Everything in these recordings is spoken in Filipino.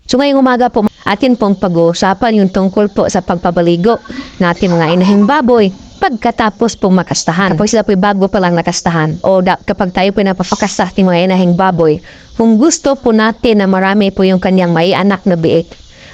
So ngayong umaga po, atin pong pag-uusapan yung tungkol po sa pagpapaligo natin mga inahing baboy pagkatapos pong makastahan. Kapag sila po bago pa lang nakastahan o kapag tayo po napapakasta ating mga inahing baboy, kung gusto po natin na marami po yung kanyang may anak na biik,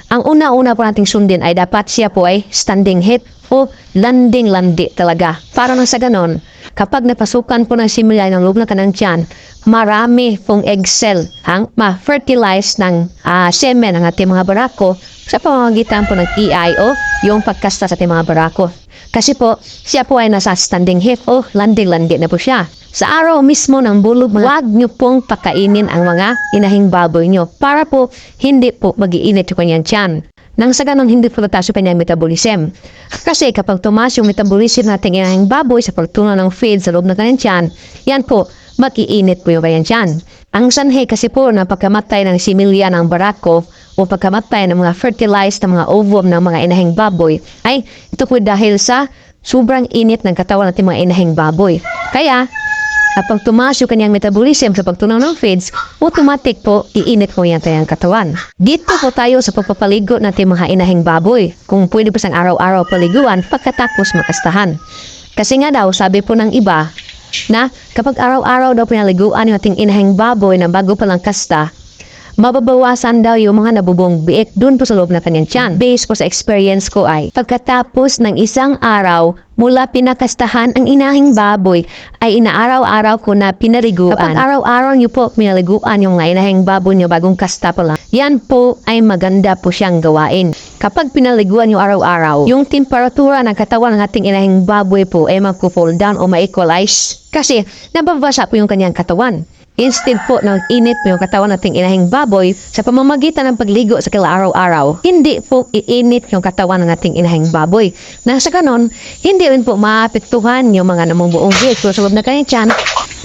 ang una-una po nating sundin ay dapat siya po ay standing head o landing-landi talaga. Para nang sa ganon, kapag napasukan po ng similya ng loob ng kanang tiyan, marami pong egg cell ang ma-fertilize ng semen ng ating mga barako sa pamamagitan po ng EI o yung pagkasta sa ating mga barako. Kasi po, siya po ay nasa standing hip o landing-landi na po siya. Sa araw mismo ng bulog, huwag nyo pong pakainin ang mga inahing baboy nyo para po hindi po mag-iinit yung kanyang tiyan. Nang sa ganon, hindi po tataas yung kanyang metabolism. Kasi kapag tumaas yung metabolism natin inahing baboy sa pagtunaw ng feed sa loob ng kanyang tiyan, yan po, mag-iinit po yung kanyang tiyan. Ang sanhe kasi po na pagkamatay ng similya ng barako o pagkamatay ng mga fertilized na mga ovum ng mga inahing baboy ay ito po dahil sa sobrang init ng katawan natin mga inahing baboy. Kaya, kapag tumaas yung kanyang metabolism sa pagtunaw ng feeds, automatic po iinit po yan tayong katawan. Dito po tayo sa pagpapaligo natin mga inahing baboy kung pwede po sang araw-araw paliguan pagkatapos makastahan. Kasi nga daw, sabi po ng iba, na kapag araw-araw daw pinaliguan yung ating inahing baboy na bago palang kasta, mababawasan daw yung mga nabubong biik dun po sa loob ng kanyang tiyan. Based po sa experience ko ay, pagkatapos ng isang araw mula pinakastahan ang inahing baboy, ay inaaraw-araw ko na pinaliguan. Kapag araw-araw nyo po pinaliguan yung inahing baboy nyo bagong kasta pa lang, yan po ay maganda po siyang gawain. Kapag pinaliguan nyo araw-araw, yung temperatura ng katawan ng ating inahing baboy po ay mag-fall down o ma-equalize. Kasi nababasa po yung kanyang katawan. Instead po ng init po yung katawan nating inahing baboy sa pamamagitan ng pagligo sa kila araw-araw, hindi po iinit yung katawan ng ating inahing baboy. Na sa ganon, hindi rin po maapektuhan yung mga namumuong biik sa loob na kanyang tiyan.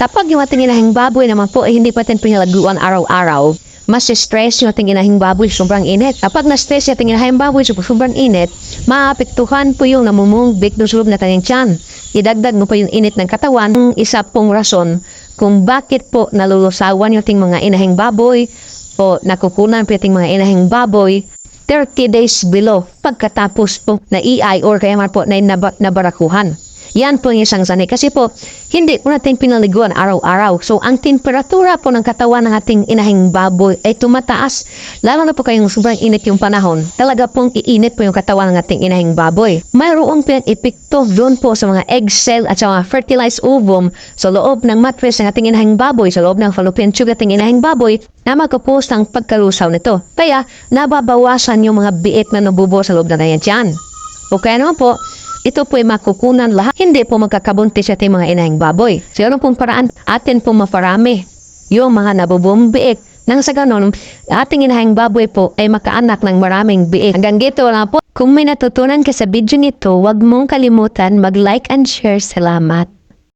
Kapag yung ating inahing baboy naman po ay hindi pa natin pinalaguan araw-araw, mas stress yung ating inahing baboy sobrang init. Kapag na-stress yung ating inahing baboy sobrang init, maapektuhan po yung namumuong biik sa loob na kanyang tiyan. Idagdag mo po yung init ng katawan, isa pong rason kung bakit po nalulusawan yung ating mga inahing baboy o nakukunan po yung mga inahing baboy 30 days below pagkatapos po na EI or kaya man po na nabarakuhan. Yan po yung isang sanay. Kasi po, hindi po natin pinaliguan araw-araw. So, ang temperatura po ng katawan ng ating inahing baboy ay tumataas. Lalo na po kayong sobrang init yung panahon. Talaga pong iinit po yung katawan ng ating inahing baboy. Mayroong pinag-epekto doon po sa mga egg cell at sa mga fertilized ovum sa loob ng mattress ng ating inahing baboy, sa loob ng fallopian tube ng ating inahing baboy na magkapos ng pagkalusaw nito. Kaya, nababawasan yung mga biik na nabubuo sa loob na yan dyan. O kaya naman po, ito po ay makukunan lahat. Hindi po magkakabuntis sa ating mga inahing baboy. So, yun pong paraan atin po maparami yung mga nabubuong biik. Nang sa ganon, ating inahing baboy po ay makaanak ng maraming biik. Hanggang dito lang po. Kung may natutunan ka sa video nito, huwag mong kalimutan mag-like and share. Salamat.